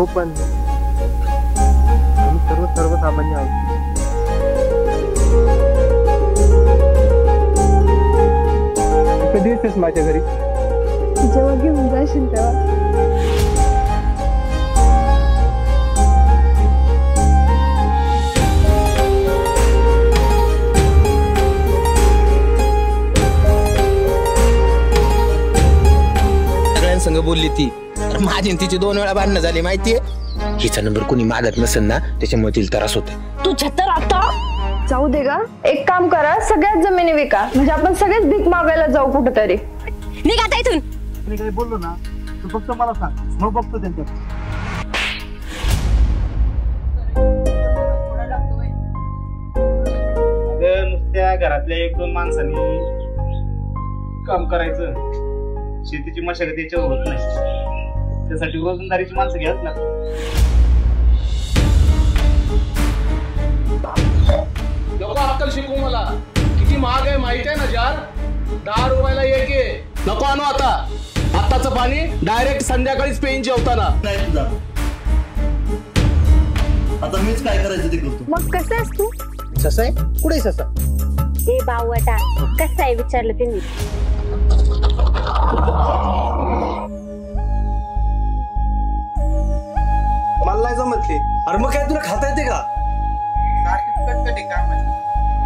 हो पण आम्ही सर्वसामान्य आहोत. कधी येतेस माझ्या घरी? जेव्हा घेऊन जाशील तेव्हा. संग बोलली ती, माझी तिची 2 वेळा भांडणं झाली माहितीये. हिचा नंबर कोणी मागत नसेल ना त्याच्यामुळे तिला त्रास होतो. तुझ्या तर आता जाऊ दे का. एक काम करा, सगळ्यात जमिनी विका, म्हणजे आपण सगळेच भीक मागायला जाऊ कुठेतरी. निघा आता इथून. मी काही बोललो ना तू फक्त मला सांग, मग बघतो त्यांच्यात. नुसत्या घरातल्या 1-2 माणसांनी काम करायचं, शेतीची मशागत याच्यावर होत नाही. त्यासाठी रोजंदारीची माणसं घ्याच लागतात. अक्कल शिकू मला. किती महाग आहे माहिती आहे ना जार? 10 रुपयाला एक आहे. नको आणू आता. आताचं पाणी डायरेक्ट संध्याकाळीच पेन जेवताना. नाही तुझा आता मीच काय करायचं ते करतो. मग कसं आहेस तू? ससा आहे? कुठे ससा? ए बावटा, कसं आहे विचारलं त्यांनी. मला नाही जमतली. अरे मग काय तुला खाता येते का?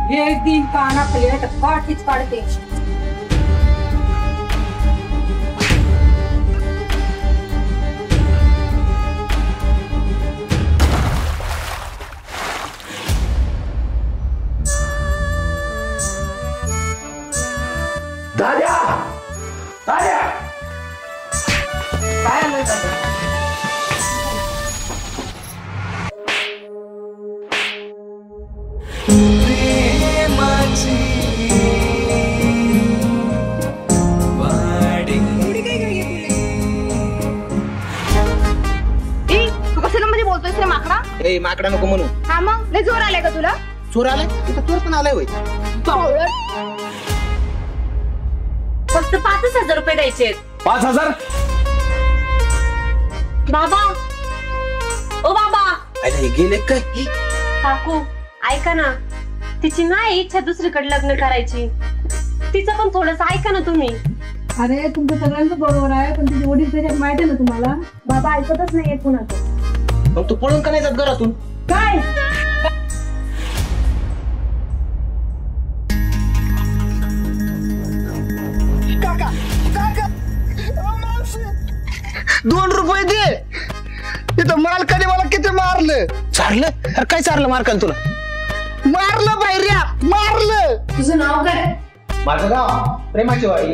एक दिन काना प्लेट काठीच काढते. दाद्या दाद्या काय आलं दादा? तू कशाला मध्ये बोलतोयस रे माकडा? ए माकडा नको म्हणू. हा मग लय जोर आलाय का तुला? चोर आलाय? तिथं चोर पण आलाय होय. फक्त 5,000 रुपये द्यायचे. 5,000? बाबा, ओ बाबा. अरे हे गेले काय? काकू ऐका ना, तिची नाही इच्छा दुसरीकडे लग्न करायची. तिचं पण थोडस ऐका ना तुम्ही. अरे तुमचं सगळ्यांचं बरोबर आहे, पण तुझे वडील त्याच्यात माहिती आहे ना तुम्हाला. बाबा ऐकतच नाहीये कुणाचं. मग तू पळून का नाही जात घरातून? काय काका काका 2 रुपये दे. इथं मालकाने मला किती मारलं. चारलं? अरे काय चारलं मालकाने तुला? मारलं बाहेर्या, मारलं. तुझं नाव काय? माझं गाव प्रेमाची वाडी.